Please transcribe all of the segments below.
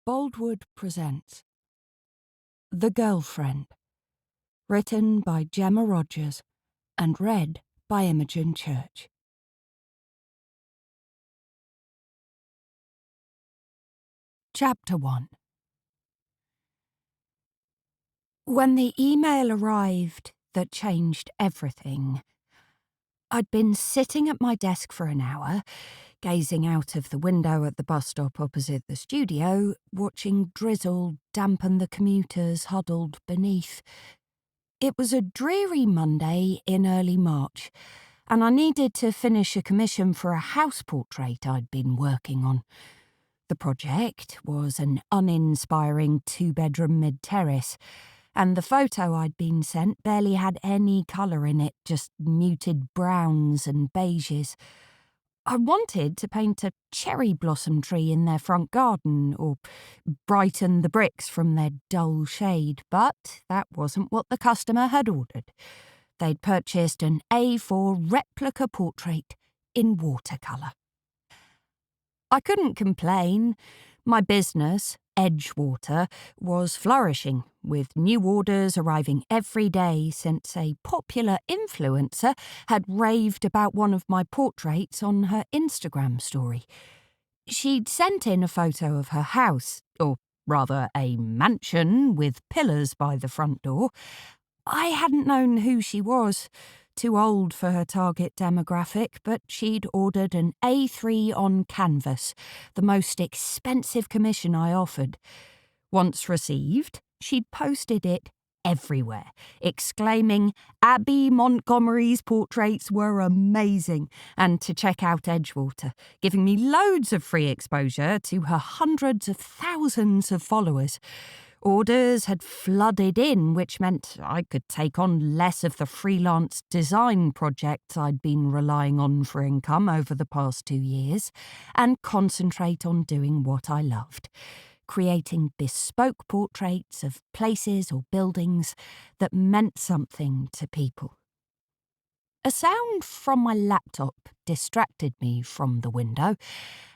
Boldwood presents The Girlfriend, written by Gemma Rogers and read by Imogen Church. Chapter 1. When the email arrived that changed everything, I'd been sitting at my desk for an hour, gazing out of the window at the bus stop opposite the studio, watching drizzle dampen the commuters huddled beneath. It was a dreary Monday in early March, and I needed to finish a commission for a house portrait I'd been working on. The project was an uninspiring two-bedroom mid-terrace, and the photo I'd been sent barely had any colour in it, just muted browns and beiges. I wanted to paint a cherry blossom tree in their front garden, or brighten the bricks from their dull shade, but that wasn't what the customer had ordered. They'd purchased an A4 replica portrait in watercolour. I couldn't complain. My business, Edgewater, was flourishing, with new orders arriving every day since a popular influencer had raved about one of my portraits on her Instagram story. She'd sent in a photo of her house, or rather a mansion with pillars by the front door. I hadn't known who she was. Too old for her target demographic, but she'd ordered an A3 on canvas, the most expensive commission I offered. Once received, she'd posted it everywhere, exclaiming Abbi Montgomery's portraits were amazing, and to check out Edgewater, giving me loads of free exposure to her hundreds of thousands of followers. Orders had flooded in, which meant I could take on less of the freelance design projects I'd been relying on for income over the past 2 years, and concentrate on doing what I loved, creating bespoke portraits of places or buildings that meant something to people. A sound from my laptop distracted me from the window,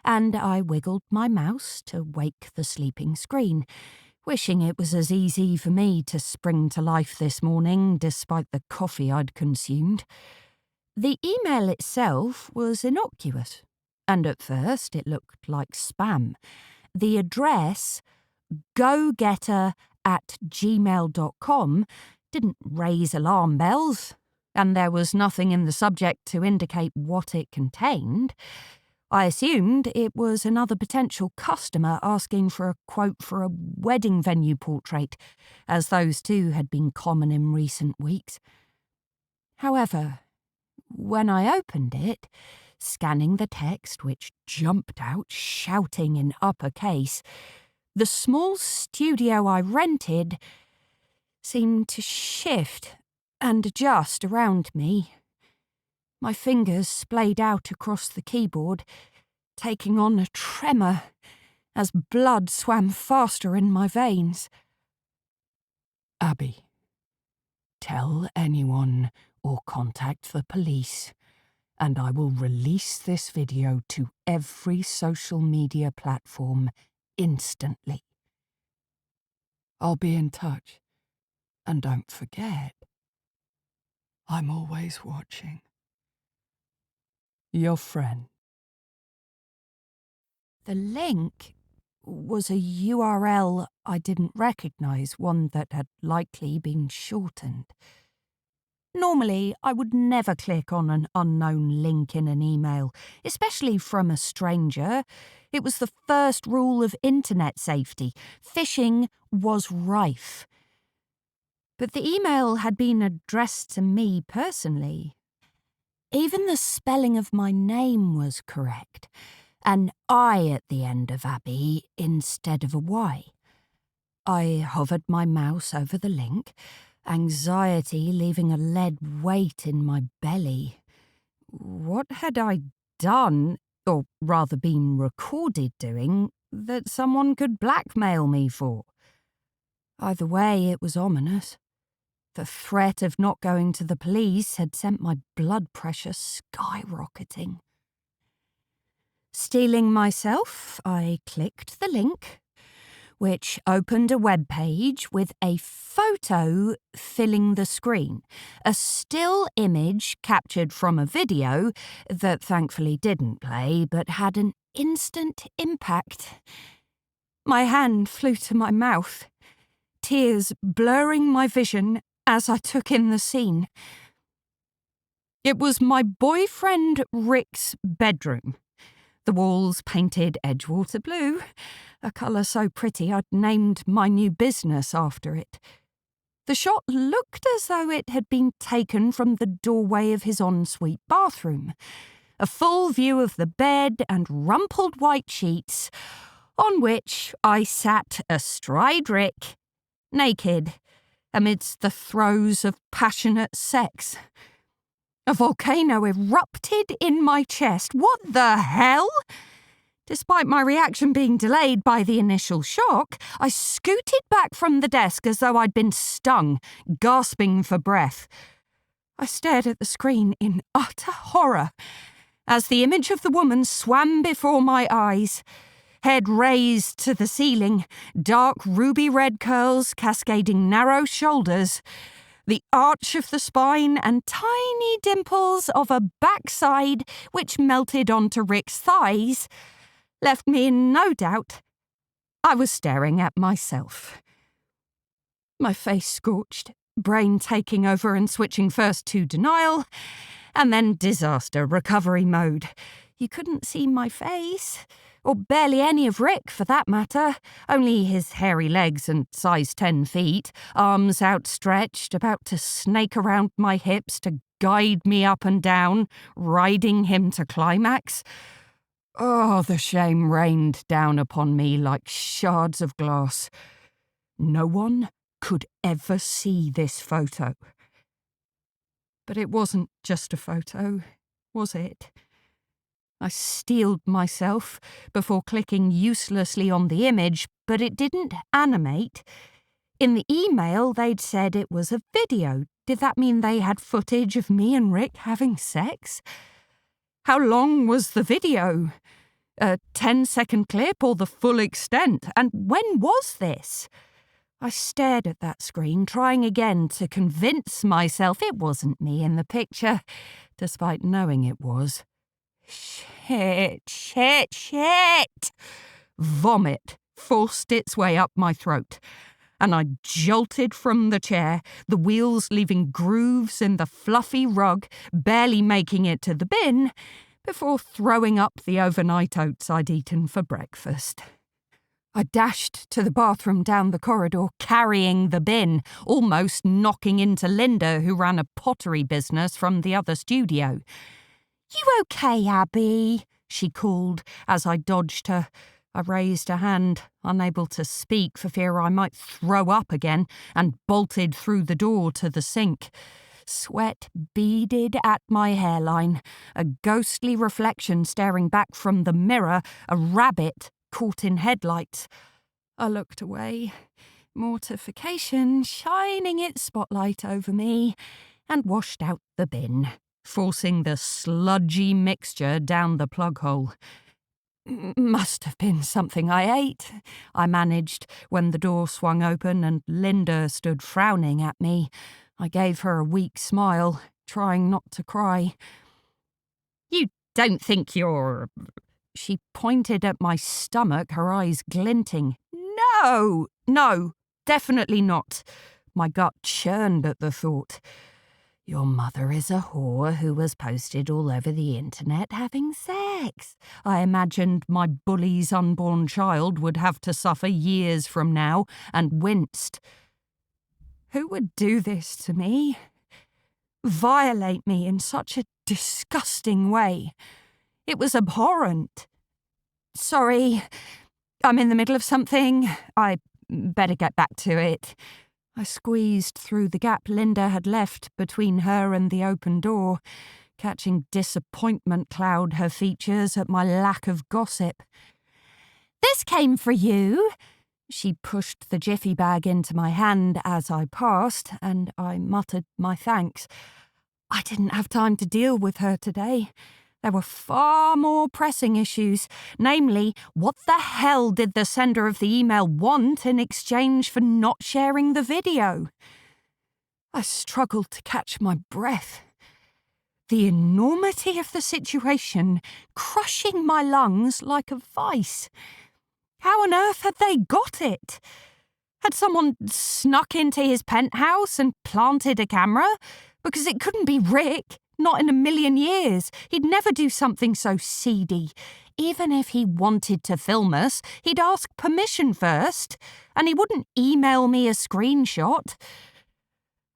and I wiggled my mouse to wake the sleeping screen, wishing it was as easy for me to spring to life this morning despite the coffee I'd consumed. The email itself was innocuous, and at first it looked like spam. The address, gogetter@gmail.com, didn't raise alarm bells, and there was nothing in the subject to indicate what it contained. I assumed it was another potential customer asking for a quote for a wedding venue portrait, as those two had been common in recent weeks. However, when I opened it, scanning the text which jumped out shouting in uppercase, the small studio I rented seemed to shift and adjust around me. My fingers splayed out across the keyboard, taking on a tremor as blood swam faster in my veins. Abbi, tell anyone or contact the police, and I will release this video to every social media platform instantly. I'll be in touch, and don't forget, I'm always watching. Your friend. The link was a URL I didn't recognise, one that had likely been shortened. Normally, I would never click on an unknown link in an email, especially from a stranger. It was the first rule of internet safety. Phishing was rife. But the email had been addressed to me personally. Even the spelling of my name was correct. An I at the end of Abbi instead of a Y. I hovered my mouse over the link, anxiety leaving a lead weight in my belly. What had I done, or rather been recorded doing, that someone could blackmail me for? Either way, it was ominous. The threat of not going to the police had sent my blood pressure skyrocketing. Steeling myself, I clicked the link, which opened a web page with a photo filling the screen, a still image captured from a video that thankfully didn't play but had an instant impact. My hand flew to my mouth, tears blurring my vision as I took in the scene. It was my boyfriend Rick's bedroom. The walls painted Edgewater blue, a colour so pretty I'd named my new business after it. The shot looked as though it had been taken from the doorway of his ensuite bathroom. A full view of the bed and rumpled white sheets, on which I sat astride Rick, naked, amidst the throes of passionate sex. A volcano erupted in my chest. What the hell? Despite my reaction being delayed by the initial shock, I scooted back from the desk as though I'd been stung, gasping for breath. I stared at the screen in utter horror as the image of the woman swam before my eyes. Head raised to the ceiling, dark ruby-red curls cascading narrow shoulders, the arch of the spine and tiny dimples of a backside which melted onto Rick's thighs left me in no doubt. I was staring at myself. My face scorched, brain taking over and switching first to denial and then disaster recovery mode. You couldn't see my face, or barely any of Rick for that matter, only his hairy legs and size 10 feet, arms outstretched, about to snake around my hips to guide me up and down, riding him to climax. Oh, the shame rained down upon me like shards of glass. No one could ever see this photo. But it wasn't just a photo, was it? I steeled myself before clicking uselessly on the image, but it didn't animate. In the email, they'd said it was a video. Did that mean they had footage of me and Rick having sex? How long was the video? A 10-second clip or the full extent? And when was this? I stared at that screen, trying again to convince myself it wasn't me in the picture, despite knowing it was. Shit. Vomit forced its way up my throat, and I jolted from the chair, the wheels leaving grooves in the fluffy rug, barely making it to the bin, before throwing up the overnight oats I'd eaten for breakfast. I dashed to the bathroom down the corridor, carrying the bin, almost knocking into Linda, who ran a pottery business from the other studio. "You okay, Abbi?" she called as I dodged her. I raised a hand, unable to speak for fear I might throw up again, and bolted through the door to the sink. Sweat beaded at my hairline, a ghostly reflection staring back from the mirror, a rabbit caught in headlights. I looked away, mortification shining its spotlight over me, and washed out the bin, forcing the sludgy mixture down the plug hole. Must have been something I ate, I managed when the door swung open and Linda stood frowning at me. I gave her a weak smile, trying not to cry. "You don't think you're—" She pointed at my stomach, her eyes glinting. No, definitely not. My gut churned at the thought. "Your mother is a whore who was posted all over the internet having sex." I imagined my bully's unborn child would have to suffer years from now, and winced. Who would do this to me? Violate me in such a disgusting way? It was abhorrent. "Sorry, I'm in the middle of something. I better get back to it." I squeezed through the gap Linda had left between her and the open door, catching disappointment cloud her features at my lack of gossip. "This came for you." She pushed the jiffy bag into my hand as I passed, and I muttered my thanks. I didn't have time to deal with her today. There were far more pressing issues, namely, what the hell did the sender of the email want in exchange for not sharing the video? I struggled to catch my breath. The enormity of the situation crushing my lungs like a vice. How on earth had they got it? Had someone snuck into his penthouse and planted a camera? Because it couldn't be Rick. Not in a million years. He'd never do something so seedy. Even if he wanted to film us, he'd ask permission first, and he wouldn't email me a screenshot.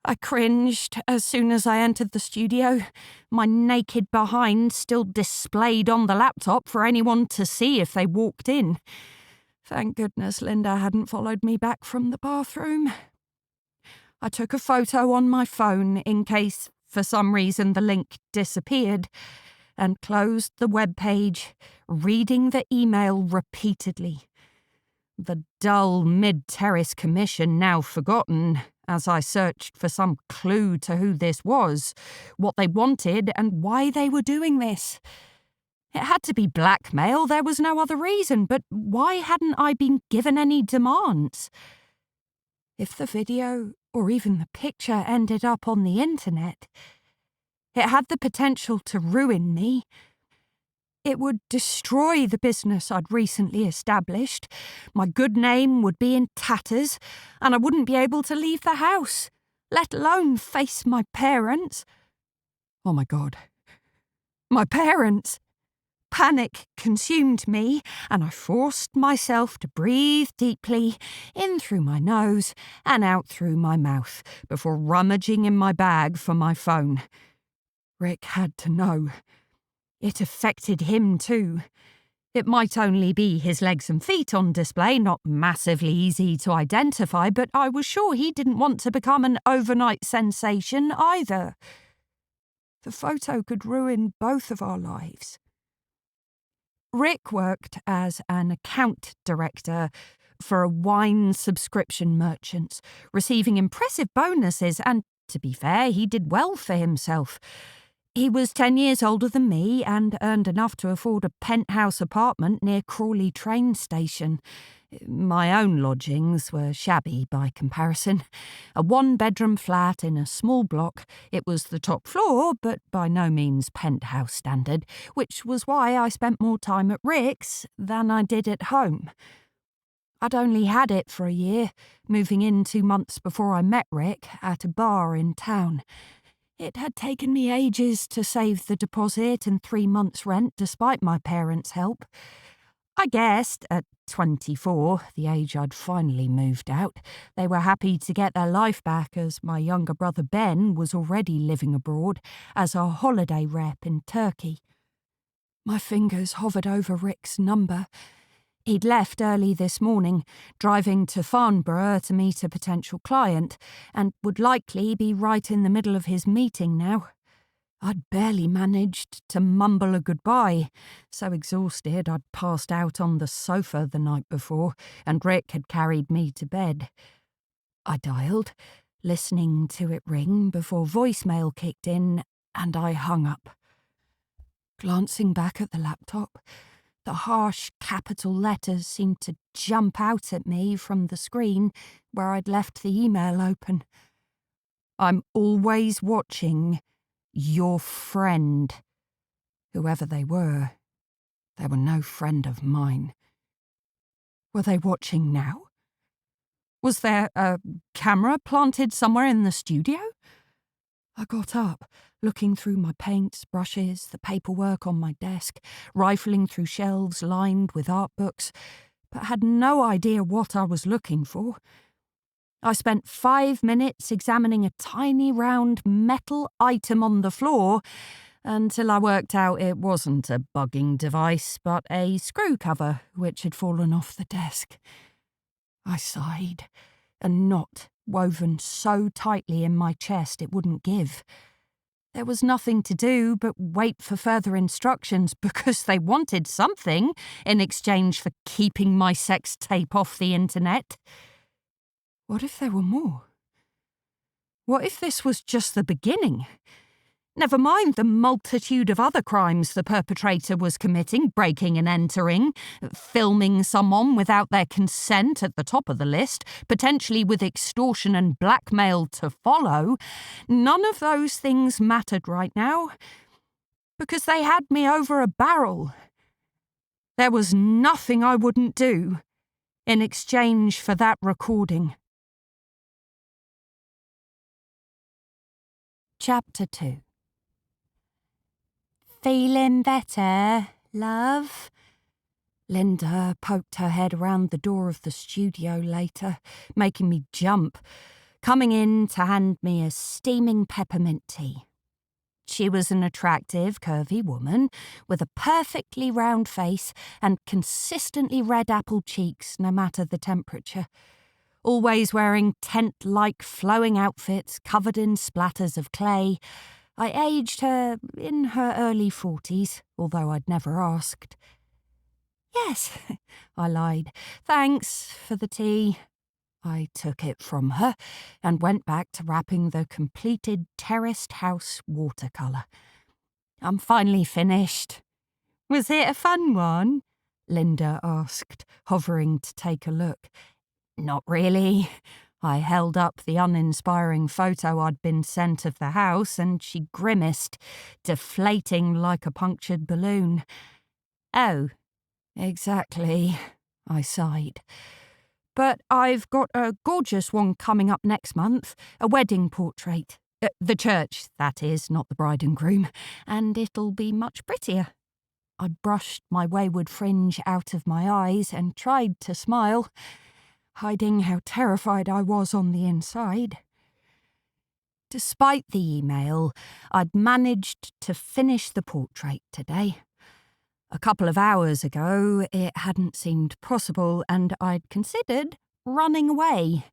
I cringed as soon as I entered the studio, my naked behind still displayed on the laptop for anyone to see if they walked in. Thank goodness Linda hadn't followed me back from the bathroom. I took a photo on my phone in case, for some reason, the link disappeared, and closed the web page, reading the email repeatedly. The dull mid-terrace commission now forgotten, as I searched for some clue to who this was, what they wanted, and why they were doing this. It had to be blackmail, there was no other reason, but why hadn't I been given any demands? If the video, or even the picture, ended up on the internet, it had the potential to ruin me. It would destroy the business I'd recently established, my good name would be in tatters, and I wouldn't be able to leave the house, let alone face my parents. Oh my God. My parents! Panic consumed me, and I forced myself to breathe deeply, in through my nose and out through my mouth, before rummaging in my bag for my phone. Rick had to know. It affected him too. It might only be his legs and feet on display, not massively easy to identify, but I was sure he didn't want to become an overnight sensation either. The photo could ruin both of our lives. Rick worked as an account director for a wine subscription merchant, receiving impressive bonuses, and, to be fair, he did well for himself. He was 10 years older than me and earned enough to afford a penthouse apartment near Crawley train station. My own lodgings were shabby by comparison. A one-bedroom flat in a small block. It was the top floor, but by no means penthouse standard, which was why I spent more time at Rick's than I did at home. I'd only had it for a year, moving in 2 months before I met Rick at a bar in town. It had taken me ages to save the deposit and 3 months' rent despite my parents' help. I guessed, at 24, the age I'd finally moved out, they were happy to get their life back as my younger brother Ben was already living abroad as a holiday rep in Turkey. My fingers hovered over Rick's number. He'd left early this morning, driving to Farnborough to meet a potential client, and would likely be right in the middle of his meeting now. I'd barely managed to mumble a goodbye, so exhausted I'd passed out on the sofa the night before, and Rick had carried me to bed. I dialed, listening to it ring before voicemail kicked in, and I hung up. Glancing back at the laptop, the harsh capital letters seemed to jump out at me from the screen where I'd left the email open. I'm always watching. Your friend. Whoever they were no friend of mine. Were they watching now? Was there a camera planted somewhere in the studio? I got up, looking through my paints, brushes, the paperwork on my desk, rifling through shelves lined with art books, but had no idea what I was looking for. I spent 5 minutes examining a tiny round metal item on the floor until I worked out it wasn't a bugging device but a screw cover which had fallen off the desk. I sighed, a knot woven so tightly in my chest it wouldn't give. There was nothing to do but wait for further instructions because they wanted something in exchange for keeping my sex tape off the internet. What if there were more? What if this was just the beginning? Never mind the multitude of other crimes the perpetrator was committing, breaking and entering, filming someone without their consent at the top of the list, potentially with extortion and blackmail to follow. None of those things mattered right now, because they had me over a barrel. There was nothing I wouldn't do in exchange for that recording. Chapter 2. Feeling better, love? Linda poked her head around the door of the studio later, making me jump, coming in to hand me a steaming peppermint tea. She was an attractive, curvy woman with a perfectly round face and consistently red apple cheeks no matter the temperature. Always wearing tent-like flowing outfits covered in splatters of clay, I aged her in her early 40s, although I'd never asked. Yes, I lied. Thanks for the tea. I took it from her and went back to wrapping the completed terraced house watercolour. I'm finally finished. Was it a fun one? Linda asked, hovering to take a look. Not really. I held up the uninspiring photo I'd been sent of the house and she grimaced, deflating like a punctured balloon. Oh, exactly, I sighed. But I've got a gorgeous one coming up next month, a wedding portrait. The church, that is, not the bride and groom, and it'll be much prettier. I brushed my wayward fringe out of my eyes and tried to smile, hiding how terrified I was on the inside. Despite the email, I'd managed to finish the portrait today. A couple of hours ago, it hadn't seemed possible, and I'd considered running away.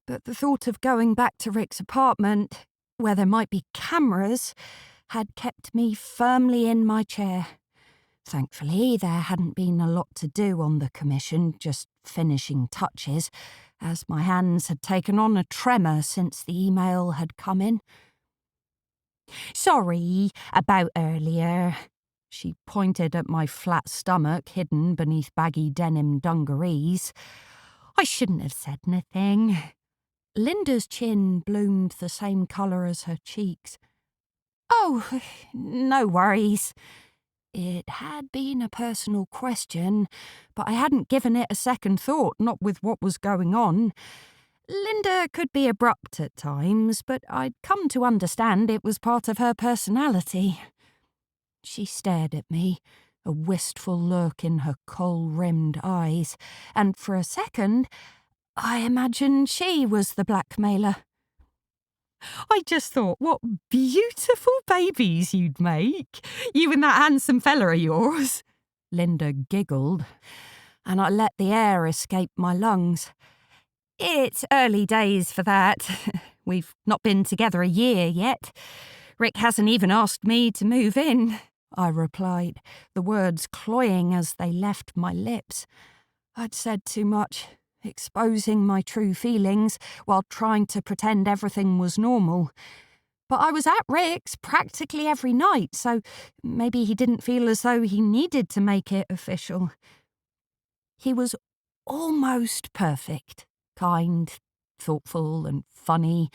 But the thought of going back to Rick's apartment, where there might be cameras, had kept me firmly in my chair. Thankfully, there hadn't been a lot to do on the commission, just finishing touches, as my hands had taken on a tremor since the email had come in. Sorry about earlier. She pointed at my flat stomach hidden beneath baggy denim dungarees. I shouldn't have said anything. Linda's chin bloomed the same colour as her cheeks. Oh, no worries. It had been a personal question, but I hadn't given it a second thought, not with what was going on. Linda could be abrupt at times, but I'd come to understand it was part of her personality. She stared at me, a wistful look in her kohl-rimmed eyes, and for a second, I imagined she was the blackmailer. I just thought, what beautiful babies you'd make. You and that handsome fella of yours. Linda giggled, and I let the air escape my lungs. It's early days for that. We've not been together a year yet. Rick hasn't even asked me to move in, I replied, the words cloying as they left my lips. I'd said too much, exposing my true feelings while trying to pretend everything was normal. But I was at Rick's practically every night, so maybe he didn't feel as though he needed to make it official. He was almost perfect, kind, thoughtful and funny,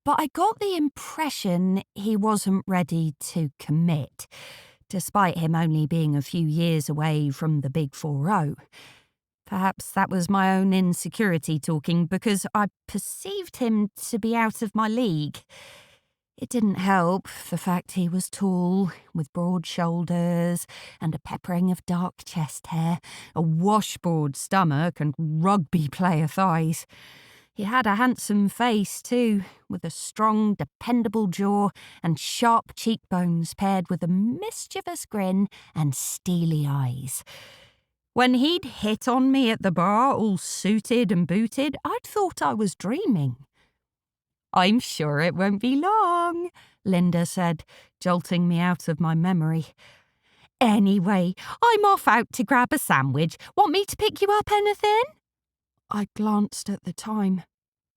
but I got the impression he wasn't ready to commit, despite him only being a few years away from the big 4-0. Perhaps that was my own insecurity talking, because I perceived him to be out of my league. It didn't help the fact he was tall, with broad shoulders and a peppering of dark chest hair, a washboard stomach and rugby player thighs. He had a handsome face too, with a strong, dependable jaw and sharp cheekbones paired with a mischievous grin and steely eyes. When he'd hit on me at the bar, all suited and booted, I'd thought I was dreaming. I'm sure it won't be long, Linda said, jolting me out of my memory. Anyway, I'm off out to grab a sandwich. Want me to pick you up anything? I glanced at the time.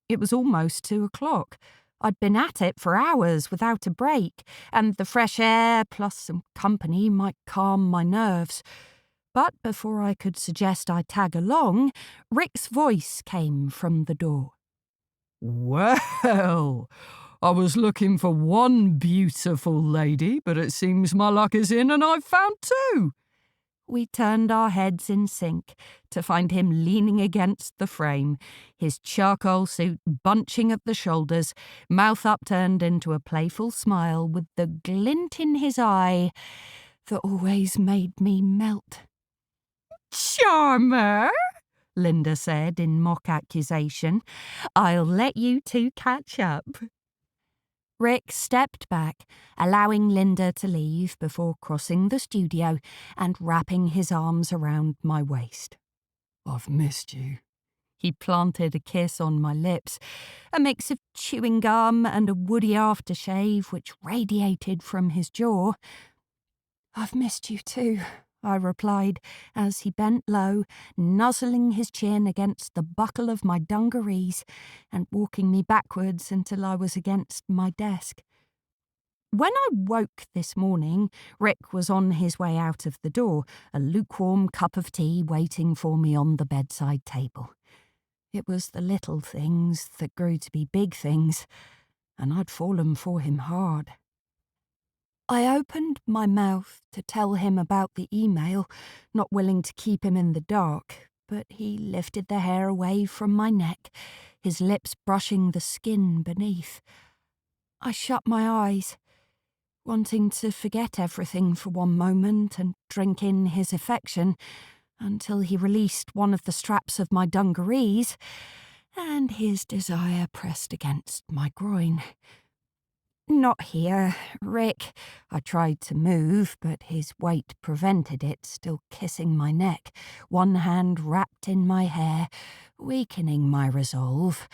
It was almost 2 o'clock. I'd been at it for hours without a break, and the fresh air plus some company might calm my nerves. But before I could suggest I tag along, Rick's voice came from the door. Well, I was looking for one beautiful lady, but it seems my luck is in and I've found two. We turned our heads in sync to find him leaning against the frame, his charcoal suit bunching at the shoulders, mouth upturned into a playful smile with the glint in his eye that always made me melt. Charmer, Linda said in mock accusation. I'll let you two catch up. Rick stepped back, allowing Linda to leave before crossing the studio and wrapping his arms around my waist. I've missed you. He planted a kiss on my lips, a mix of chewing gum and a woody aftershave which radiated from his jaw. I've missed you too, I replied as he bent low, nuzzling his chin against the buckle of my dungarees and walking me backwards until I was against my desk. When I woke this morning, Rick was on his way out of the door, a lukewarm cup of tea waiting for me on the bedside table. It was the little things that grew to be big things, and I'd fallen for him hard. I opened my mouth to tell him about the email, not willing to keep him in the dark, but he lifted the hair away from my neck, his lips brushing the skin beneath. I shut my eyes, wanting to forget everything for one moment and drink in his affection, until he released one of the straps of my dungarees, and his desire pressed against my groin. Not here, Rick. I tried to move, but his weight prevented it, still kissing my neck, one hand wrapped in my hair, weakening my resolve.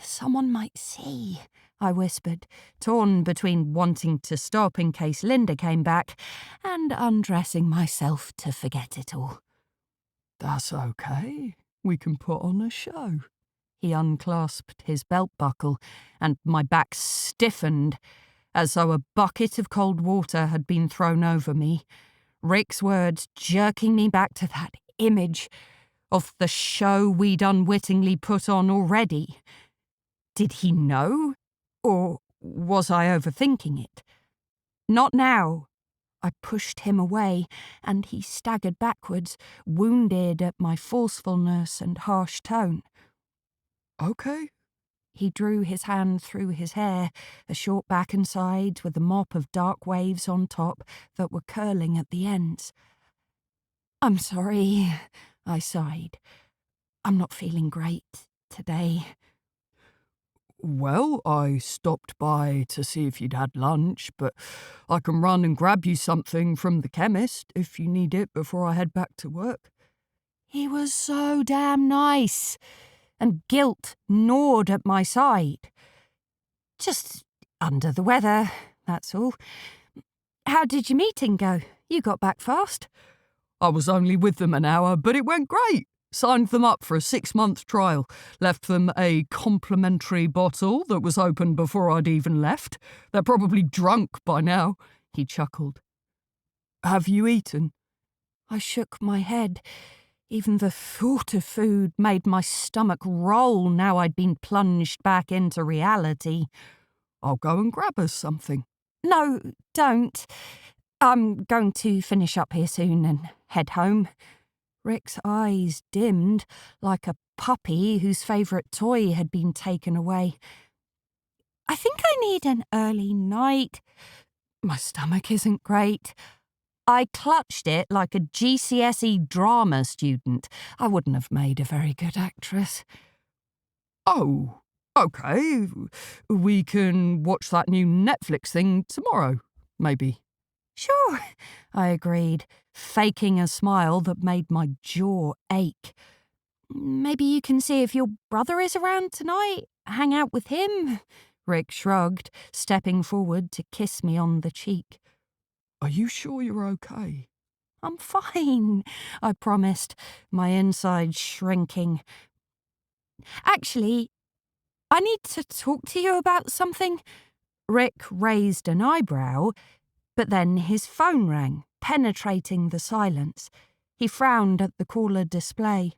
Someone might see, I whispered, torn between wanting to stop in case Linda came back and undressing myself to forget it all. That's okay. We can put on a show. He unclasped his belt buckle, and my back stiffened, as though a bucket of cold water had been thrown over me, Rick's words jerking me back to that image of the show we'd unwittingly put on already. Did he know? Or was I overthinking it? Not now. I pushed him away, and he staggered backwards, wounded at my forcefulness and harsh tone. Okay. He drew his hand through his hair, a short back and sides with a mop of dark waves on top that were curling at the ends. I'm sorry, I sighed. I'm not feeling great today. Well, I stopped by to see if you'd had lunch, but I can run and grab you something from the chemist if you need it before I head back to work. He was so damn nice, and guilt gnawed at my side. Just under the weather, that's all. How did your meeting go? You got back fast? I was only with them an hour, but it went great. Signed them up for a 6-month trial, left them a complimentary bottle that was opened before I'd even left. They're probably drunk by now, he chuckled. Have you eaten? I shook my head. Even the thought of food made my stomach roll now I'd been plunged back into reality. I'll go and grab us something. No, don't. I'm going to finish up here soon and head home. Rick's eyes dimmed, like a puppy whose favourite toy had been taken away. I think I need an early night. My stomach isn't great. I clutched it like a GCSE drama student. I wouldn't have made a very good actress. Oh, okay. We can watch that new Netflix thing tomorrow, maybe. Sure, I agreed, faking a smile that made my jaw ache. Maybe you can see if your brother is around tonight. Hang out with him. Rick shrugged, stepping forward to kiss me on the cheek. Are you sure you're okay? I'm fine, I promised, my insides shrinking. Actually, I need to talk to you about something. Rick raised an eyebrow, but then his phone rang, penetrating the silence. He frowned at the caller display.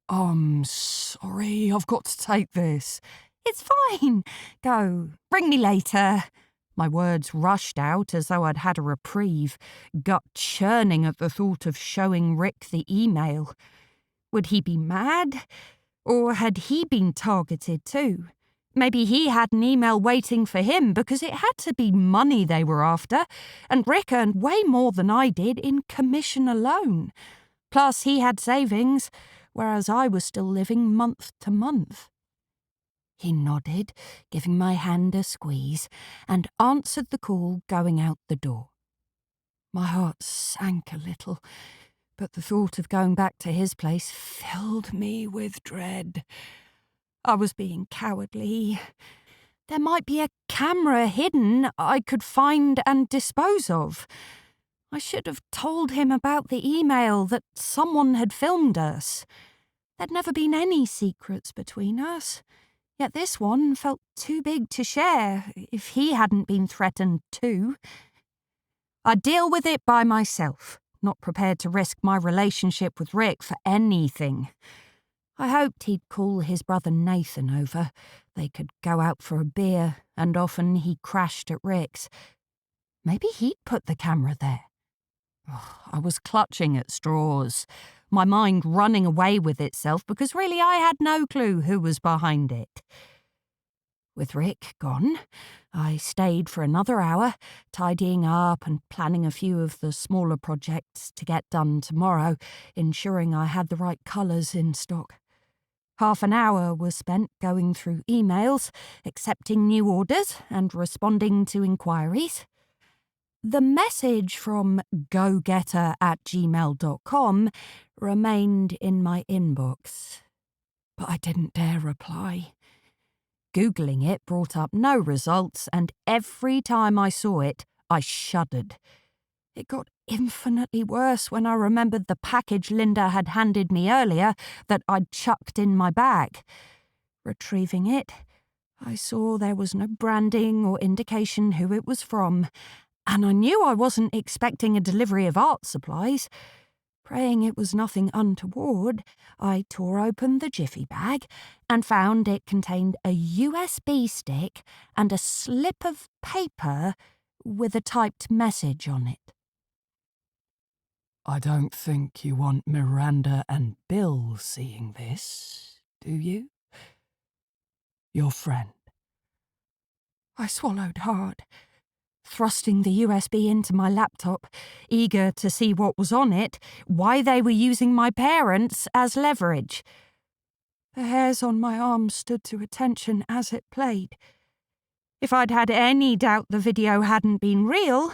I'm sorry, I've got to take this. It's fine. Go. Ring me later. My words rushed out as though I'd had a reprieve, gut churning at the thought of showing Rick the email. Would he be mad? Or had he been targeted too? Maybe he had an email waiting for him because it had to be money they were after, and Rick earned way more than I did in commission alone. Plus he had savings, whereas I was still living month to month. He nodded, giving my hand a squeeze, and answered the call going out the door. My heart sank a little, but the thought of going back to his place filled me with dread. I was being cowardly. There might be a camera hidden I could find and dispose of. I should have told him about the email that someone had filmed us. There'd never been any secrets between us. Yet this one felt too big to share if he hadn't been threatened too. I'd deal with it by myself, not prepared to risk my relationship with Rick for anything. I hoped he'd call his brother Nathan over. They could go out for a beer, and often he crashed at Rick's. Maybe he'd put the camera there. I was clutching at straws, my mind running away with itself because really I had no clue who was behind it. With Rick gone, I stayed for another hour, tidying up and planning a few of the smaller projects to get done tomorrow, ensuring I had the right colours in stock. Half an hour was spent going through emails, accepting new orders and responding to inquiries. The message from gogetter@gmail.com remained in my inbox, but I didn't dare reply. Googling it brought up no results, and every time I saw it, I shuddered. It got infinitely worse when I remembered the package Linda had handed me earlier that I'd chucked in my bag. Retrieving it, I saw there was no branding or indication who it was from, and I knew I wasn't expecting a delivery of art supplies. Praying it was nothing untoward, I tore open the jiffy bag and found it contained a USB stick and a slip of paper with a typed message on it. I don't think you want Miranda and Bill seeing this, do you? Your friend. I swallowed hard, thrusting the USB into my laptop, eager to see what was on it, why they were using my parents as leverage. The hairs on my arms stood to attention as it played. If I'd had any doubt the video hadn't been real,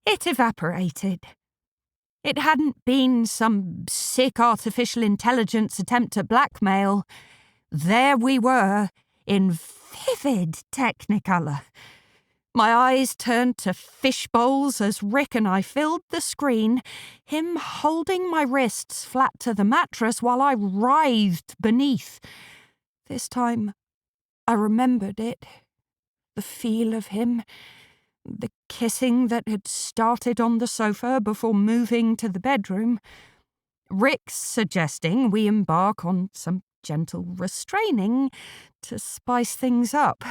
it evaporated. It hadn't been some sick artificial intelligence attempt at blackmail. There we were, in vivid Technicolor. My eyes turned to fish bowls as Rick and I filled the screen, him holding my wrists flat to the mattress while I writhed beneath. This time, I remembered it. The feel of him, the kissing that had started on the sofa before moving to the bedroom. Rick's suggesting we embark on some gentle restraining to spice things up.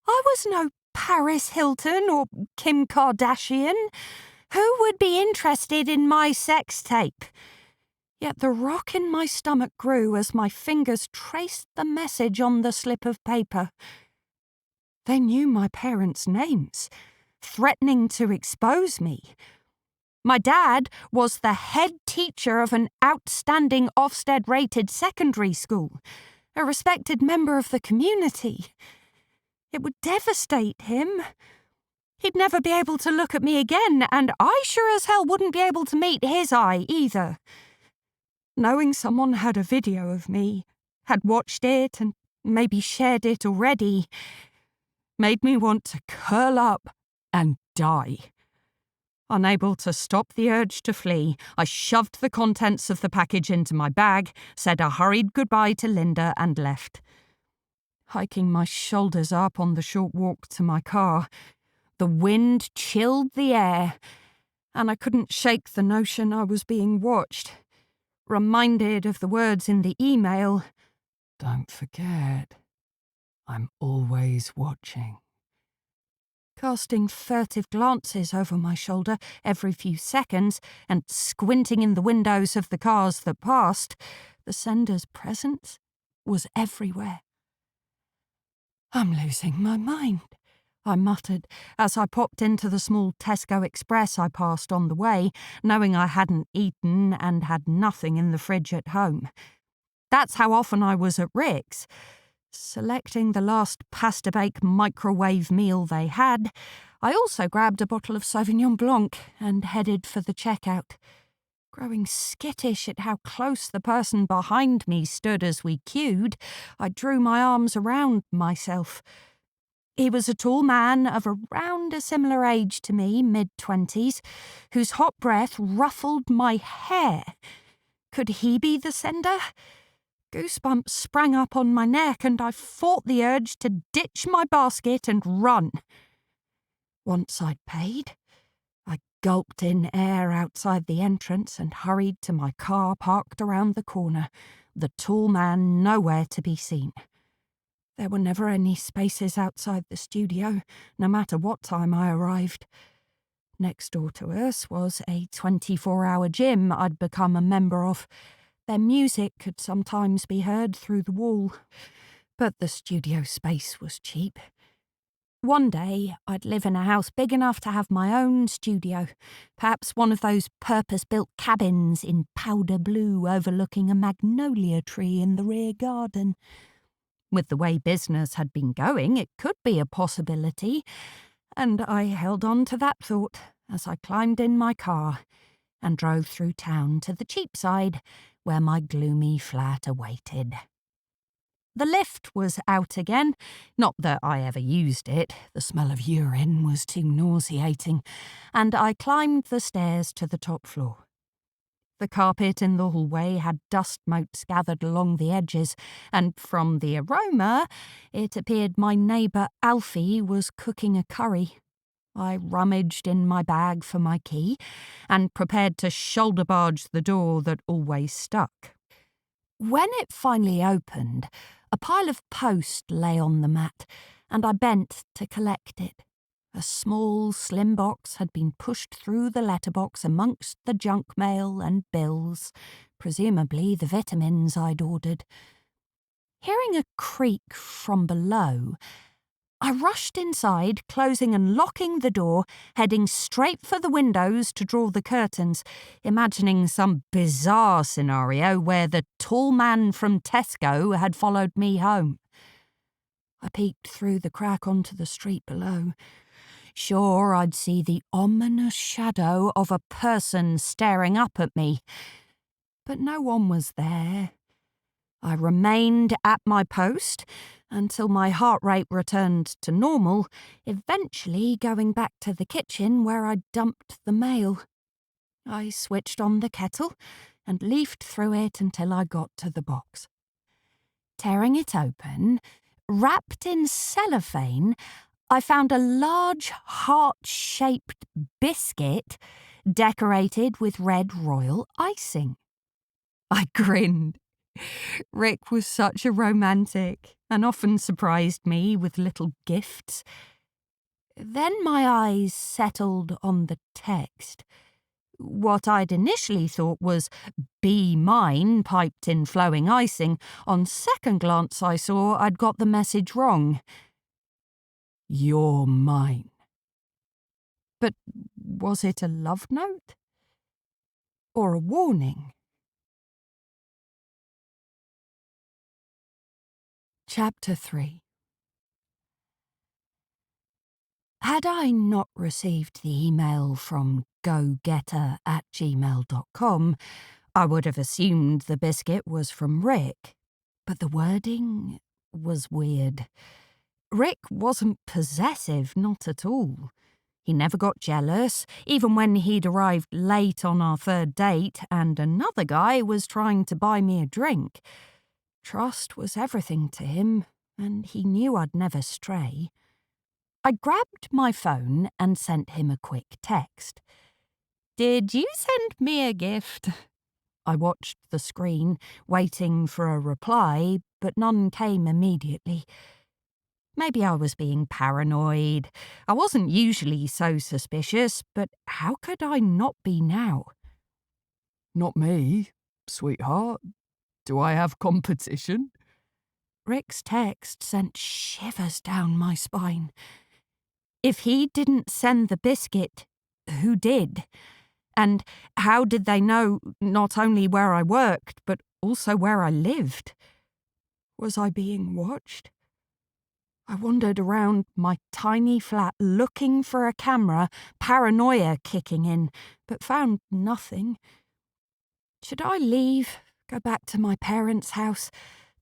I was no Paris Hilton or Kim Kardashian. Who would be interested in my sex tape? Yet the rock in my stomach grew as my fingers traced the message on the slip of paper. They knew my parents' names, threatening to expose me. My dad was the head teacher of an outstanding Ofsted-rated secondary school, a respected member of the community. It would devastate him. He'd never be able to look at me again, and I sure as hell wouldn't be able to meet his eye either. Knowing someone had a video of me, had watched it and maybe shared it already, made me want to curl up and die. Unable to stop the urge to flee, I shoved the contents of the package into my bag, said a hurried goodbye to Linda and left. hiking my shoulders up on the short walk to my car. The wind chilled the air, and I couldn't shake the notion I was being watched. Reminded of the words in the email, "Don't forget, I'm always watching." Casting furtive glances over my shoulder every few seconds and squinting in the windows of the cars that passed, the sender's presence was everywhere. "I'm losing my mind," I muttered as I popped into the small Tesco Express I passed on the way, knowing I hadn't eaten and had nothing in the fridge at home. That's how often I was at Rick's. Selecting the last pasta-bake microwave meal they had, I also grabbed a bottle of Sauvignon Blanc and headed for the checkout. Growing skittish at how close the person behind me stood as we queued, I drew my arms around myself. He was a tall man of around a similar age to me, mid-20s, whose hot breath ruffled my hair. Could he be the sender? Goosebumps sprang up on my neck and I fought the urge to ditch my basket and run. Once I'd paid, I gulped in air outside the entrance and hurried to my car parked around the corner, the tall man nowhere to be seen. There were never any spaces outside the studio, no matter what time I arrived. Next door to us was a 24-hour gym I'd become a member of. Their music could sometimes be heard through the wall, but the studio space was cheap. One day, I'd live in a house big enough to have my own studio, perhaps one of those purpose-built cabins in powder blue overlooking a magnolia tree in the rear garden. With the way business had been going, it could be a possibility, and I held on to that thought as I climbed in my car and drove through town to the Cheapside, where my gloomy flat awaited. The lift was out again, not that I ever used it, the smell of urine was too nauseating, and I climbed the stairs to the top floor. The carpet in the hallway had dust motes gathered along the edges, and from the aroma, it appeared my neighbour Alfie was cooking a curry. I rummaged in my bag for my key and prepared to shoulder barge the door that always stuck. When it finally opened, a pile of post lay on the mat, and I bent to collect it. A small, slim box had been pushed through the letterbox amongst the junk mail and bills, presumably the vitamins I'd ordered. Hearing a creak from below, I rushed inside, closing and locking the door, heading straight for the windows to draw the curtains, imagining some bizarre scenario where the tall man from Tesco had followed me home. I peeked through the crack onto the street below. Sure, I'd see the ominous shadow of a person staring up at me, but no one was there. I remained at my post until my heart rate returned to normal, eventually going back to the kitchen where I'd dumped the mail. I switched on the kettle and leafed through it until I got to the box. Tearing it open, wrapped in cellophane, I found a large heart-shaped biscuit decorated with red royal icing. I grinned. Rick was such a romantic and often surprised me with little gifts. Then my eyes settled on the text. What I'd initially thought was "Be mine" piped in flowing icing, on second glance I saw I'd got the message wrong. "You're mine." But was it a love note? Or a warning? Chapter 3. Had I not received the email from gogetter@gmail.com, I would have assumed the biscuit was from Rick, but the wording was weird. Rick wasn't possessive, not at all. He never got jealous, even when he'd arrived late on our third date and another guy was trying to buy me a drink. Trust was everything to him, and he knew I'd never stray. I grabbed my phone and sent him a quick text. "Did you send me a gift?" I watched the screen, waiting for a reply, but none came immediately. Maybe I was being paranoid. I wasn't usually so suspicious, but how could I not be now? Not me, sweetheart. Do I have competition? Rick's text sent shivers down my spine. If he didn't send the biscuit, who did? And how did they know not only where I worked, but also where I lived? Was I being watched? I wandered around my tiny flat looking for a camera, paranoia kicking in, but found nothing. Should I leave, go back to my parents' house?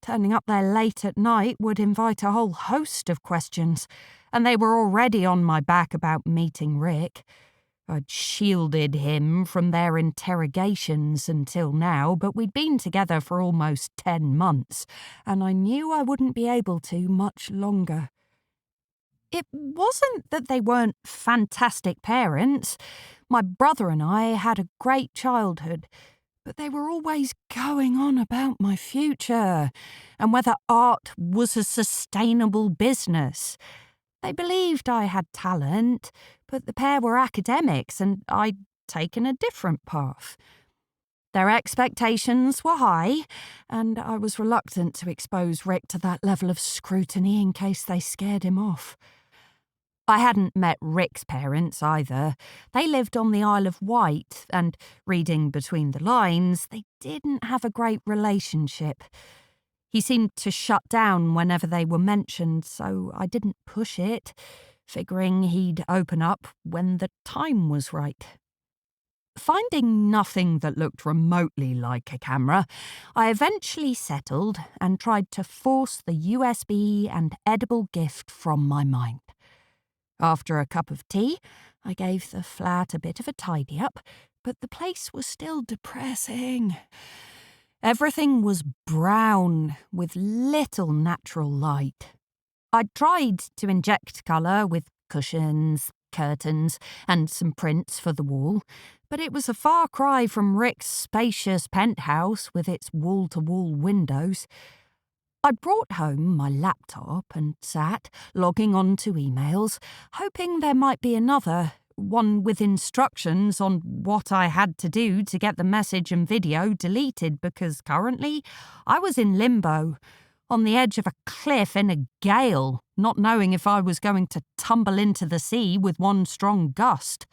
Turning up there late at night would invite a whole host of questions, and they were already on my back about meeting Rick. I'd shielded him from their interrogations until now, but we'd been together for almost 10 months, and I knew I wouldn't be able to much longer. It wasn't that they weren't fantastic parents. My brother and I had a great childhood, but they were always going on about my future and whether art was a sustainable business. They believed I had talent, but the pair were academics and I'd taken a different path. Their expectations were high, and I was reluctant to expose Rick to that level of scrutiny in case they scared him off. I hadn't met Rick's parents either. They lived on the Isle of Wight, and reading between the lines, they didn't have a great relationship. He seemed to shut down whenever they were mentioned, so I didn't push it, figuring he'd open up when the time was right. Finding nothing that looked remotely like a camera, I eventually settled and tried to force the USB and edible gift from my mind. After a cup of tea, I gave the flat a bit of a tidy up, but the place was still depressing. Everything was brown, with little natural light. I'd tried to inject colour with cushions, curtains, and some prints for the wall, but it was a far cry from Rick's spacious penthouse with its wall-to-wall windows. I'd brought home my laptop and sat, logging on to emails, hoping there might be another, one with instructions on what I had to do to get the message and video deleted, because currently I was in limbo, on the edge of a cliff in a gale, not knowing if I was going to tumble into the sea with one strong gust.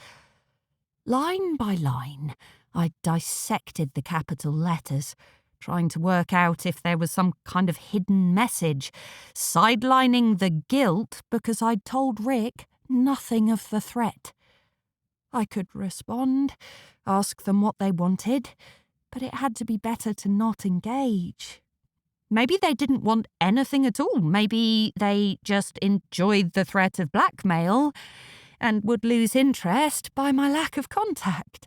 Line by line, I dissected the capital letters, trying to work out if there was some kind of hidden message, sidelining the guilt because I'd told Rick nothing of the threat. I could respond, ask them what they wanted, but it had to be better to not engage. Maybe they didn't want anything at all. Maybe they just enjoyed the threat of blackmail and would lose interest by my lack of contact.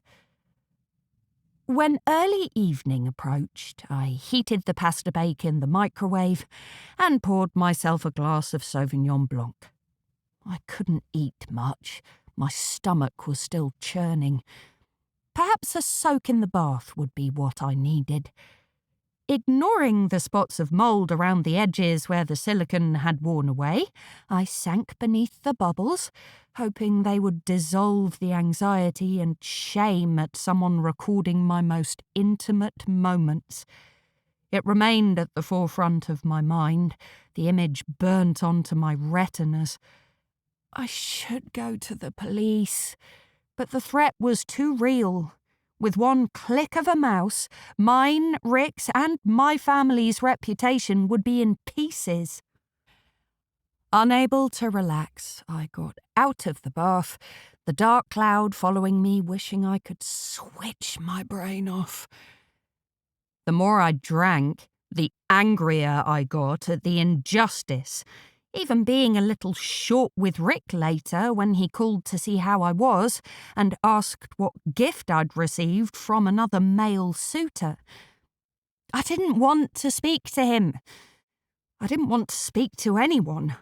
When early evening approached, I heated the pasta bake in the microwave and poured myself a glass of Sauvignon Blanc. I couldn't eat much. My stomach was still churning. Perhaps a soak in the bath would be what I needed. Ignoring the spots of mould around the edges where the silicone had worn away, I sank beneath the bubbles, hoping they would dissolve the anxiety and shame at someone recording my most intimate moments. It remained at the forefront of my mind, the image burnt onto my retinas. I should go to the police, but the threat was too real. With one click of a mouse, mine, Rick's, and my family's reputation would be in pieces. Unable to relax, I got out of the bath, the dark cloud following me, wishing I could switch my brain off. The more I drank, the angrier I got at the injustice, even being a little short with Rick later when he called to see how I was and asked what gift I'd received from another male suitor. I didn't want to speak to him. I didn't want to speak to anyone.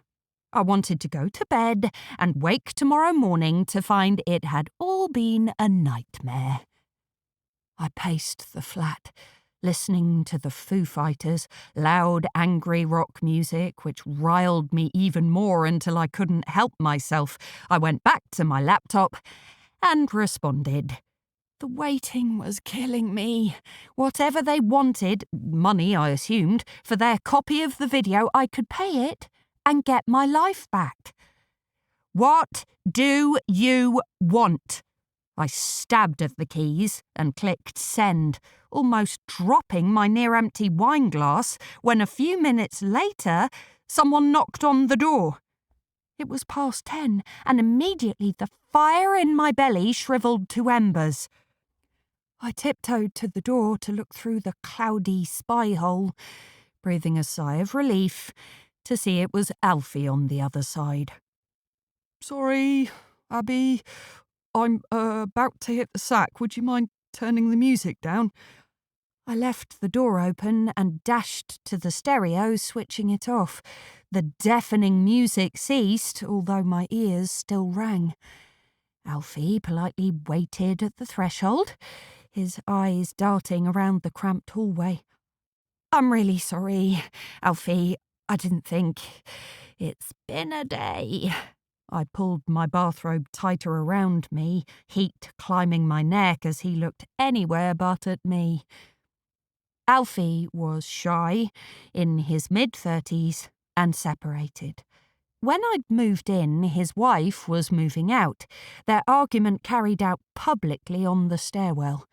I wanted to go to bed and wake tomorrow morning to find it had all been a nightmare. I paced the flat, listening to the Foo Fighters' loud, angry rock music, which riled me even more until I couldn't help myself. I went back to my laptop and responded. The waiting was killing me. Whatever they wanted, money I assumed, for their copy of the video, I could pay it and get my life back. What do you want? I stabbed at the keys and clicked send, almost dropping my near-empty wine glass when a few minutes later, someone knocked on the door. It was past 10, and immediately the fire in my belly shriveled to embers. I tiptoed to the door to look through the cloudy spy hole, breathing a sigh of relief to see it was Alfie on the other side. Sorry, Abby. I'm about to hit the sack. Would you mind turning the music down? I left the door open and dashed to the stereo, switching it off. The deafening music ceased, although my ears still rang. Alfie politely waited at the threshold, his eyes darting around the cramped hallway. I'm really sorry, Alfie. I didn't think. It's been a day. I pulled my bathrobe tighter around me, heat climbing my neck as he looked anywhere but at me. Alfie was shy, in his mid-30s, and separated. When I'd moved in, his wife was moving out, their argument carried out publicly on the stairwell.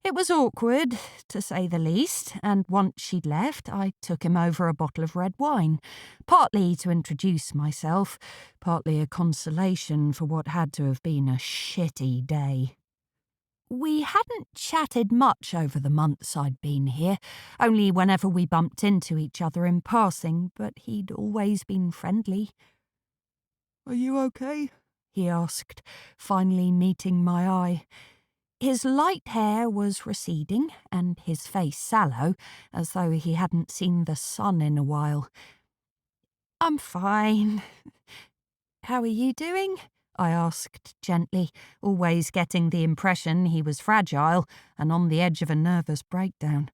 It was awkward, to say the least, and once she'd left, I took him over a bottle of red wine, partly to introduce myself, partly a consolation for what had to have been a shitty day. We hadn't chatted much over the months I'd been here, only whenever we bumped into each other in passing, but he'd always been friendly. Are you okay? He asked, finally meeting my eye. His light hair was receding, and his face sallow, as though he hadn't seen the sun in a while. I'm fine. How are you doing? I asked gently, always getting the impression he was fragile and on the edge of a nervous breakdown.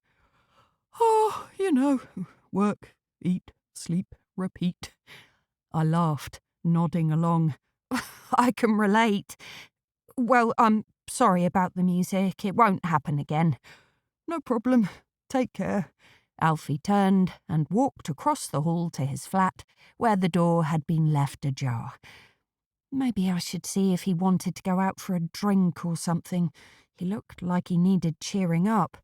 Oh, work, eat, sleep, repeat. I laughed, nodding along. I can relate. Well, I'm sorry about the music. It won't happen again. No problem. Take care. Alfie turned and walked across the hall to his flat, where the door had been left ajar. Maybe I should see if he wanted to go out for a drink or something. He looked like he needed cheering up.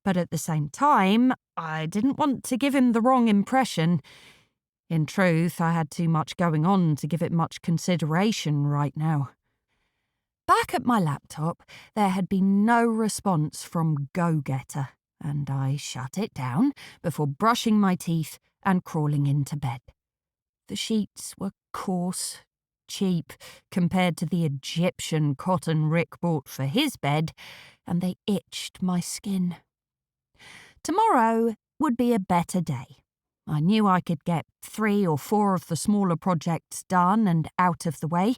But at the same time, I didn't want to give him the wrong impression. In truth, I had too much going on to give it much consideration right now. Back at my laptop, there had been no response from Go-Getter, and I shut it down before brushing my teeth and crawling into bed. The sheets were coarse, cheap compared to the Egyptian cotton Rick bought for his bed, and they itched my skin. Tomorrow would be a better day. I knew I could get 3 or 4 of the smaller projects done and out of the way,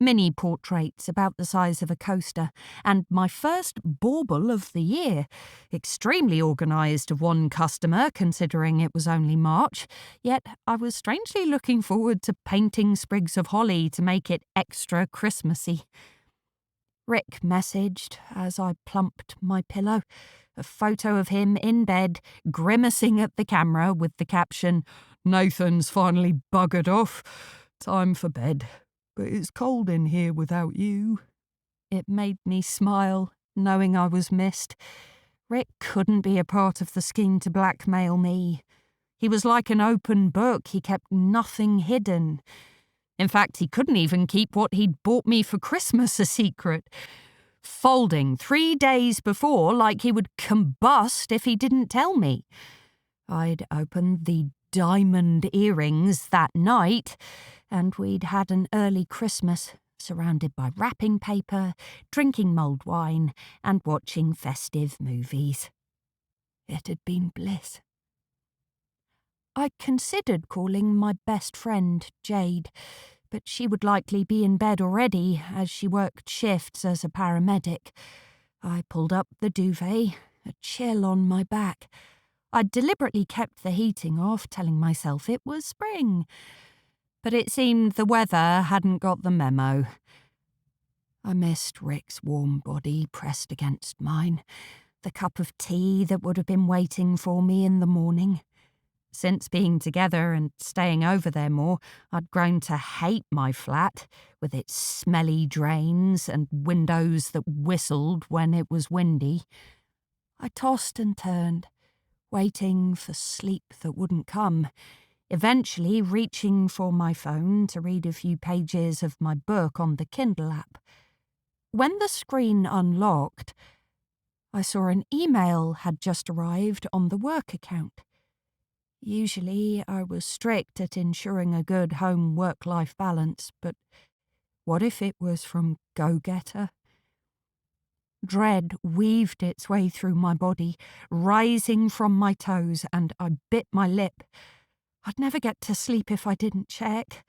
mini portraits about the size of a coaster, and my first bauble of the year, extremely organised of one customer considering it was only March, yet I was strangely looking forward to painting sprigs of holly to make it extra Christmassy. Rick messaged as I plumped my pillow, a photo of him in bed, grimacing at the camera with the caption, Nathan's finally buggered off. Time for bed. But it's cold in here without you. It made me smile, knowing I was missed. Rick couldn't be a part of the scheme to blackmail me. He was like an open book. He kept nothing hidden. In fact, he couldn't even keep what he'd bought me for Christmas a secret. Folding 3 days before like he would combust if he didn't tell me. I'd opened the diamond earrings that night, and we'd had an early Christmas, surrounded by wrapping paper, drinking mulled wine, and watching festive movies. It had been bliss. I considered calling my best friend, Jade, but she would likely be in bed already as she worked shifts as a paramedic. I pulled up the duvet, a chill on my back. I'd deliberately kept the heating off, telling myself it was spring. But it seemed the weather hadn't got the memo. I missed Rick's warm body pressed against mine, the cup of tea that would have been waiting for me in the morning. Since being together and staying over there more, I'd grown to hate my flat, with its smelly drains and windows that whistled when it was windy. I tossed and turned, waiting for sleep that wouldn't come, eventually reaching for my phone to read a few pages of my book on the Kindle app. When the screen unlocked, I saw an email had just arrived on the work account. Usually I was strict at ensuring a good home-work-life balance, but what if it was from Go-Getter? Dread weaved its way through my body, rising from my toes, and I bit my lip. I'd never get to sleep if I didn't check.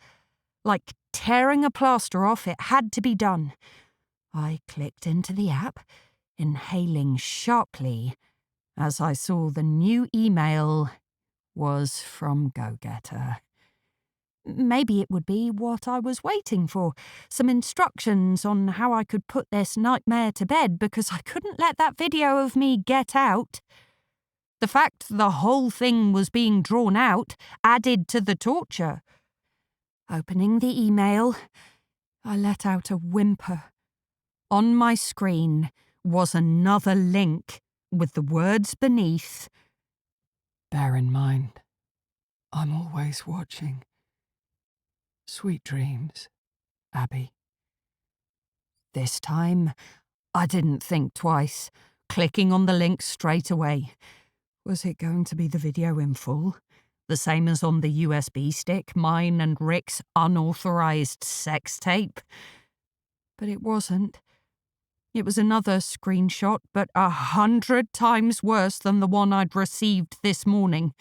Like tearing a plaster off, it had to be done. I clicked into the app, inhaling sharply, as I saw the new email was from Go-Getter. Maybe it would be what I was waiting for, some instructions on how I could put this nightmare to bed, because I couldn't let that video of me get out. The fact the whole thing was being drawn out added to the torture. Opening the email, I let out a whimper. On my screen was another link with the words beneath, "Bear in mind, I'm always watching. Sweet dreams, Abbi." This time, I didn't think twice, clicking on the link straight away. Was it going to be the video in full? The same as on the USB stick, mine and Rick's unauthorized sex tape? But it wasn't. It was another screenshot, but 100 times worse than the one I'd received this morning.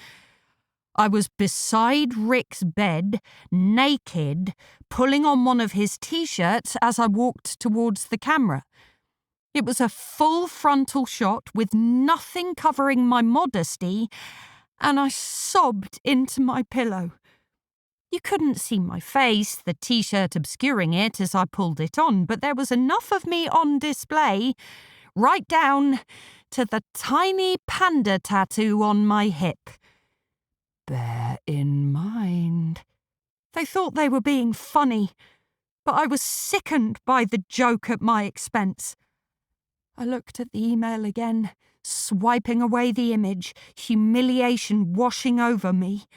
I was beside Rick's bed, naked, pulling on one of his t-shirts as I walked towards the camera. It was a full frontal shot with nothing covering my modesty, and I sobbed into my pillow. You couldn't see my face, the t-shirt obscuring it as I pulled it on, but there was enough of me on display, right down to the tiny panda tattoo on my hip. Bear in mind. They thought they were being funny, but I was sickened by the joke at my expense. I looked at the email again, swiping away the image, humiliation washing over me.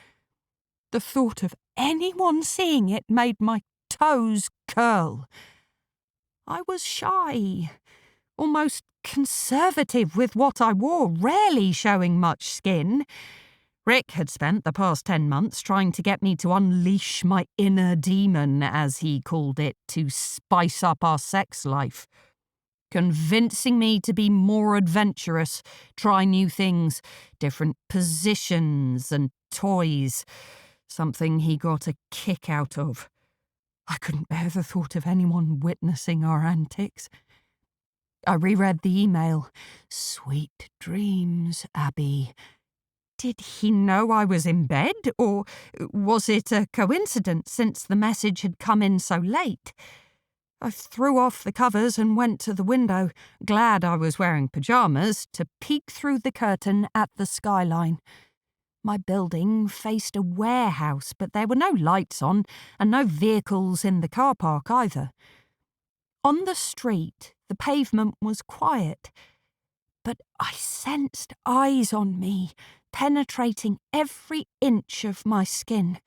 The thought of anyone seeing it made my toes curl. I was shy, almost conservative with what I wore, rarely showing much skin. Rick had spent the past 10 months trying to get me to unleash my inner demon, as he called it, to spice up our sex life. Convincing me to be more adventurous, try new things, different positions and toys. Something he got a kick out of. I couldn't bear the thought of anyone witnessing our antics. I reread the email. Sweet dreams, Abbi. Did he know I was in bed, or was it a coincidence since the message had come in so late? I threw off the covers and went to the window, glad I was wearing pyjamas, to peek through the curtain at the skyline. My building faced a warehouse, but there were no lights on and no vehicles in the car park either. On the street, the pavement was quiet, but I sensed eyes on me, penetrating every inch of my skin.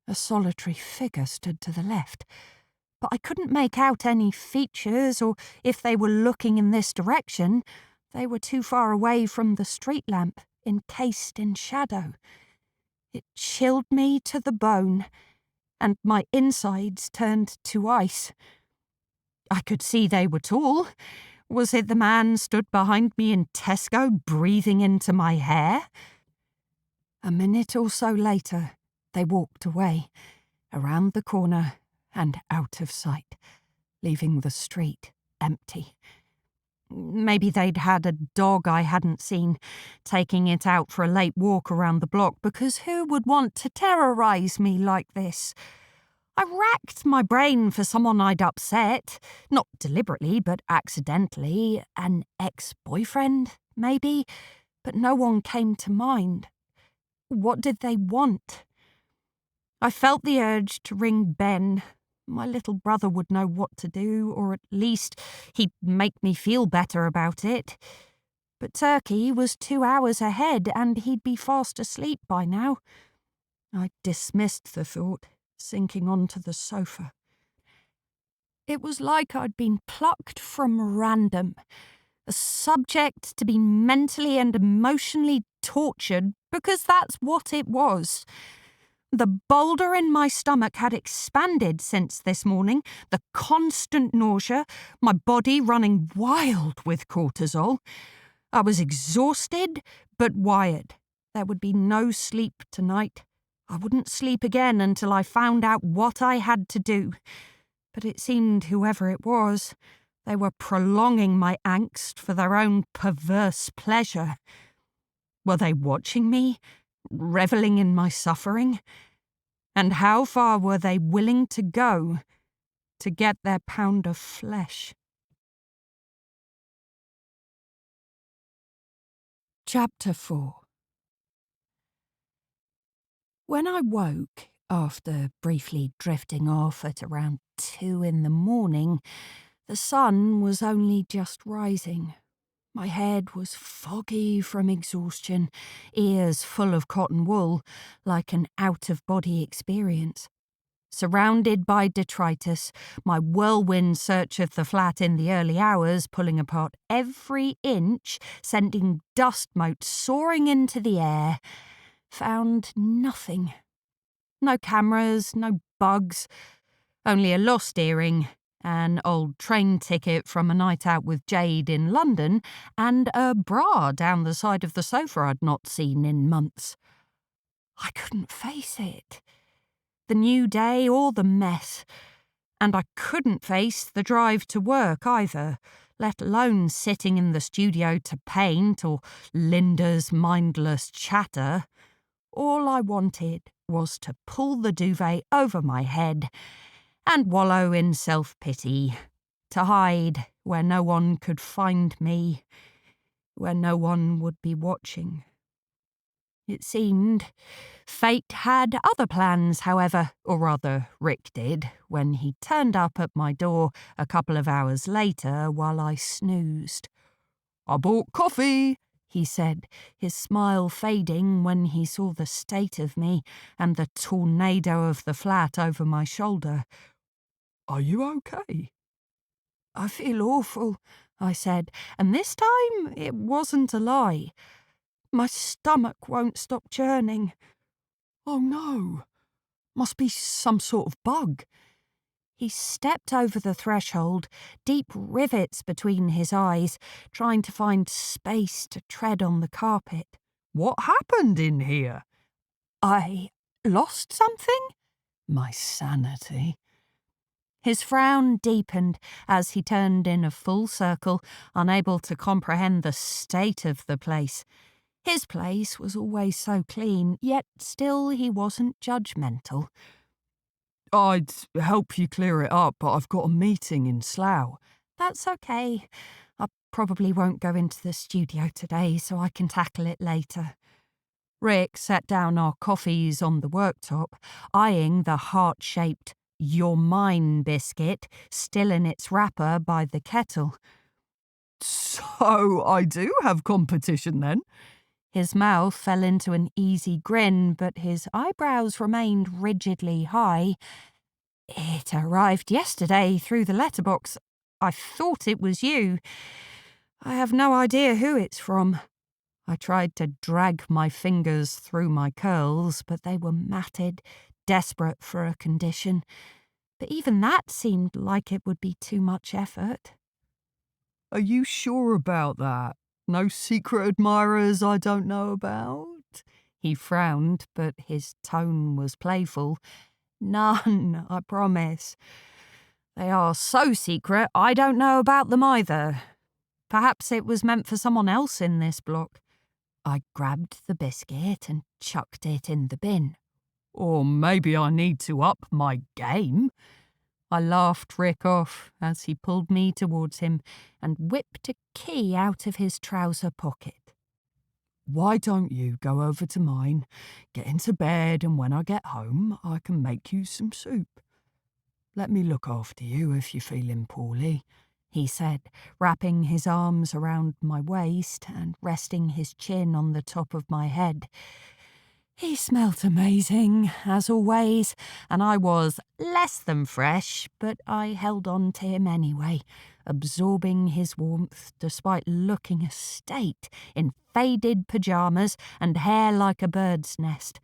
A solitary figure stood to the left, but I couldn't make out any features or if they were looking in this direction. They were too far away from the street lamp, encased in shadow. It chilled me to the bone, and my insides turned to ice. I could see they were tall. Was it the man stood behind me in Tesco, breathing into my hair? A minute or so later, they walked away, around the corner and out of sight, leaving the street empty. Maybe they'd had a dog I hadn't seen, taking it out for a late walk around the block, because who would want to terrorise me like this? I racked my brain for someone I'd upset, not deliberately, but accidentally. An ex-boyfriend, maybe, but no one came to mind. What did they want? I felt the urge to ring Ben. My little brother would know what to do, or at least he'd make me feel better about it. But Turkey was 2 hours ahead, and he'd be fast asleep by now. I dismissed the thought, sinking onto the sofa. It was like I'd been plucked from random, a subject to be mentally and emotionally tortured, because that's what it was. The boulder in my stomach had expanded since this morning, the constant nausea, my body running wild with cortisol. I was exhausted, but wired. There would be no sleep tonight. I wouldn't sleep again until I found out what I had to do. But it seemed whoever it was, they were prolonging my angst for their own perverse pleasure. Were they watching me, revelling in my suffering? And how far were they willing to go to get their pound of flesh? Chapter 4. When I woke, after briefly drifting off at around 2 in the morning, the sun was only just rising. My head was foggy from exhaustion, ears full of cotton wool, like an out-of-body experience. Surrounded by detritus, my whirlwind search of the flat in the early hours, pulling apart every inch, sending dust motes soaring into the air, found nothing. No cameras, no bugs, only a lost earring, an old train ticket from a night out with Jade in London, and a bra down the side of the sofa I'd not seen in months. I couldn't face it. The new day or the mess. And I couldn't face the drive to work either, let alone sitting in the studio to paint or Linda's mindless chatter. All I wanted was to pull the duvet over my head and wallow in self-pity, to hide where no one could find me, where no one would be watching. It seemed fate had other plans, however, or rather Rick did, when he turned up at my door a couple of hours later while I snoozed. "I bought coffee," he said, his smile fading when he saw the state of me and the tornado of the flat over my shoulder. "Are you okay?" I feel awful, I said, and this time it wasn't a lie. My stomach won't stop churning. "Oh no, must be some sort of bug." He stepped over the threshold, deep rivets between his eyes, trying to find space to tread on the carpet. "What happened in here?" I lost something? My sanity. His frown deepened as he turned in a full circle, unable to comprehend the state of the place. His place was always so clean, yet still he wasn't judgmental. "I'd help you clear it up, but I've got a meeting in Slough." That's okay. I probably won't go into the studio today, so I can tackle it later. Rick set down our coffees on the worktop, eyeing the heart-shaped "You're Mine" biscuit still in its wrapper by the kettle. "So I do have competition then?" His mouth fell into an easy grin, but his eyebrows remained rigidly high. It arrived yesterday through the letterbox. I thought it was you. I have no idea who it's from. I tried to drag my fingers through my curls, but they were matted, desperate for a condition. But even that seemed like it would be too much effort. "Are you sure about that? No secret admirers I don't know about?" He frowned, but his tone was playful. None, I promise. They are so secret, I don't know about them either. Perhaps it was meant for someone else in this block. I grabbed the biscuit and chucked it in the bin. Or maybe I need to up my game. I laughed Rick off as he pulled me towards him and whipped a key out of his trouser pocket. Why don't you go over to mine, get into bed, and when I get home, I can make you some soup. Let me look after you if you're feeling poorly, he said, wrapping his arms around my waist and resting his chin on the top of my head. He smelt amazing, as always, and I was less than fresh, but I held on to him anyway, absorbing his warmth despite looking a state in faded pyjamas and hair like a bird's nest.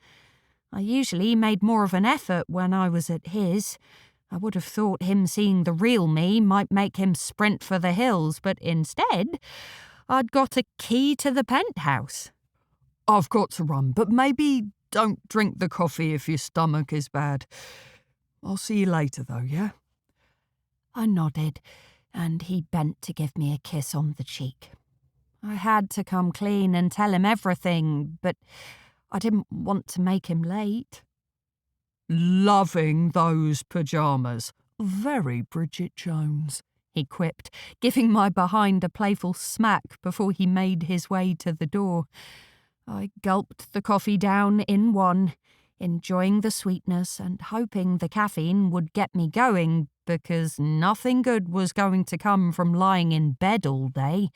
I usually made more of an effort when I was at his. I would have thought him seeing the real me might make him sprint for the hills, but instead, I'd got a key to the penthouse. I've got to run, but maybe don't drink the coffee if your stomach is bad. I'll see you later, though, yeah? I nodded, and he bent to give me a kiss on the cheek. I had to come clean and tell him everything, but I didn't want to make him late. Loving those pyjamas. Very Bridget Jones, he quipped, giving my behind a playful smack before he made his way to the door. I gulped the coffee down in one, enjoying the sweetness and hoping the caffeine would get me going, because nothing good was going to come from lying in bed all day.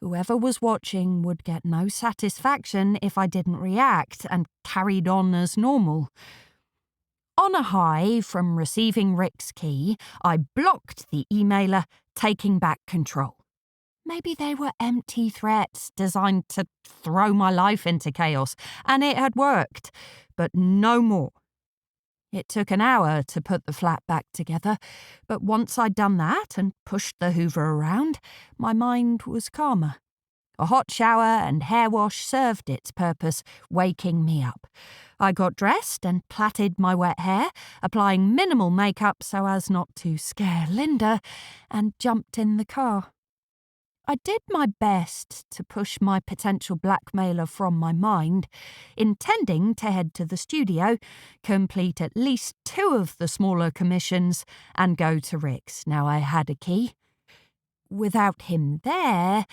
Whoever was watching would get no satisfaction if I didn't react and carried on as normal. On a high from receiving Rick's key, I blocked the emailer, taking back control. Maybe they were empty threats designed to throw my life into chaos, and it had worked, but no more. It took an hour to put the flat back together, but once I'd done that and pushed the Hoover around, my mind was calmer. A hot shower and hair wash served its purpose, waking me up. I got dressed and plaited my wet hair, applying minimal makeup so as not to scare Linda, and jumped in the car. I did my best to push my potential blackmailer from my mind, intending to head to the studio, complete at least 2 of the smaller commissions, and go to Rick's now I had a key. Without him there,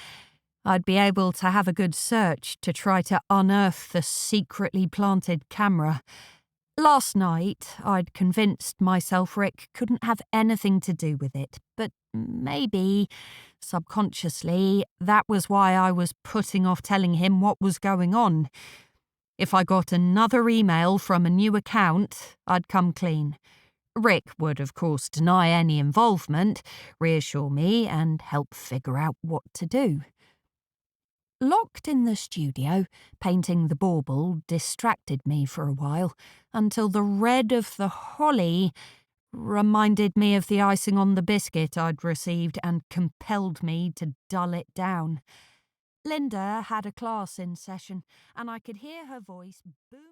I'd be able to have a good search to try to unearth the secretly planted camera. Last night, I'd convinced myself Rick couldn't have anything to do with it, but maybe, subconsciously, that was why I was putting off telling him what was going on. If I got another email from a new account, I'd come clean. Rick would, of course, deny any involvement, reassure me, and help figure out what to do. Locked in the studio, painting the bauble distracted me for a while, until the red of the holly reminded me of the icing on the biscuit I'd received and compelled me to dull it down. Linda had a class in session, and I could hear her voice booming.